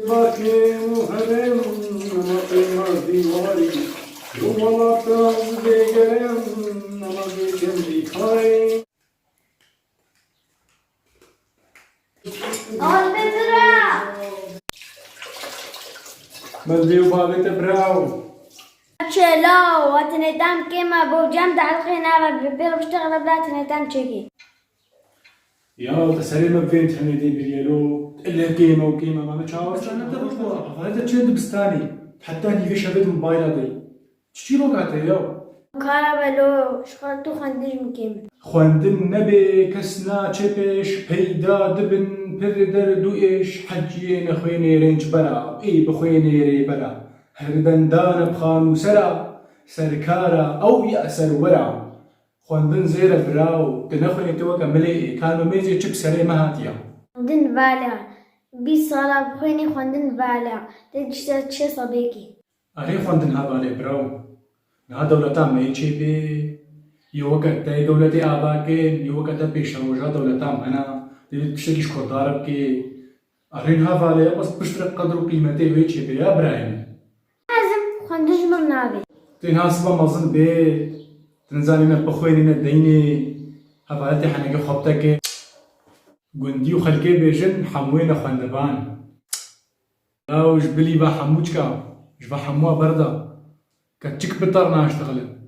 باكي وهرم نمطي مرضي واري والله تاز بيقرم نمطي جنبي خاي ملبي وبابي تبراو لا واتنيتام كيما بوجام تعلقينا ببير بشتغل بلا تنيتام تشيكي يا تسليم فين تهندي بريالو إلا كيما وكيما ما متشاوش أنا تبغى هذا تشد بستاني حتى هني في شبكة موبايل هذي تشتري قاعدة يا كهربا لو شغلتو خندج مكيما خواندن نبي كسنا تشبش بيدا دبن بردر دوئش حجين خويني رينج بلا اي بخويني ري بلا هردن دان بخان وسرا سركارا او يأسر ورا خواندن زير براو تنخوني توقع ملئي كانوا ميزي تشب سري مهاتيا خندن بالغ بي صلاة بخويني خندن بالغ تجي تشي صبيكي أري خواندن هابالي براو نها دولتا ميچي بي يوقع تاي دولتي آباكين يوقع تا بيش روجا دولتا منا تشتكيش كردارب كي أرين هابالي بس بشترك قدر قيمتي ويچي بي يا برايم لازم خندج مرنابي تناسبة مظن بي تنزانينا بخوينينا ديني هفالتي حنقي خبتك قندي وخلقي بيجن حموينا خواندبان لاو جبلي با حموچكا جبا حموها بردا كتشك بطرنا اشتغلت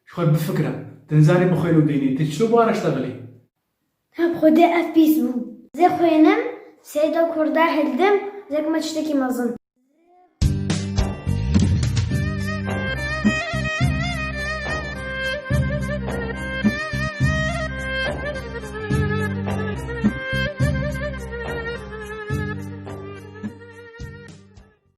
شخوي بفكرة تنزاني بخوينو ديني تشتو بارا اشتغلي هب خدي اف بيسبوك زي خوينم سيدا كردا هلدم زيك ما تشتكي مظن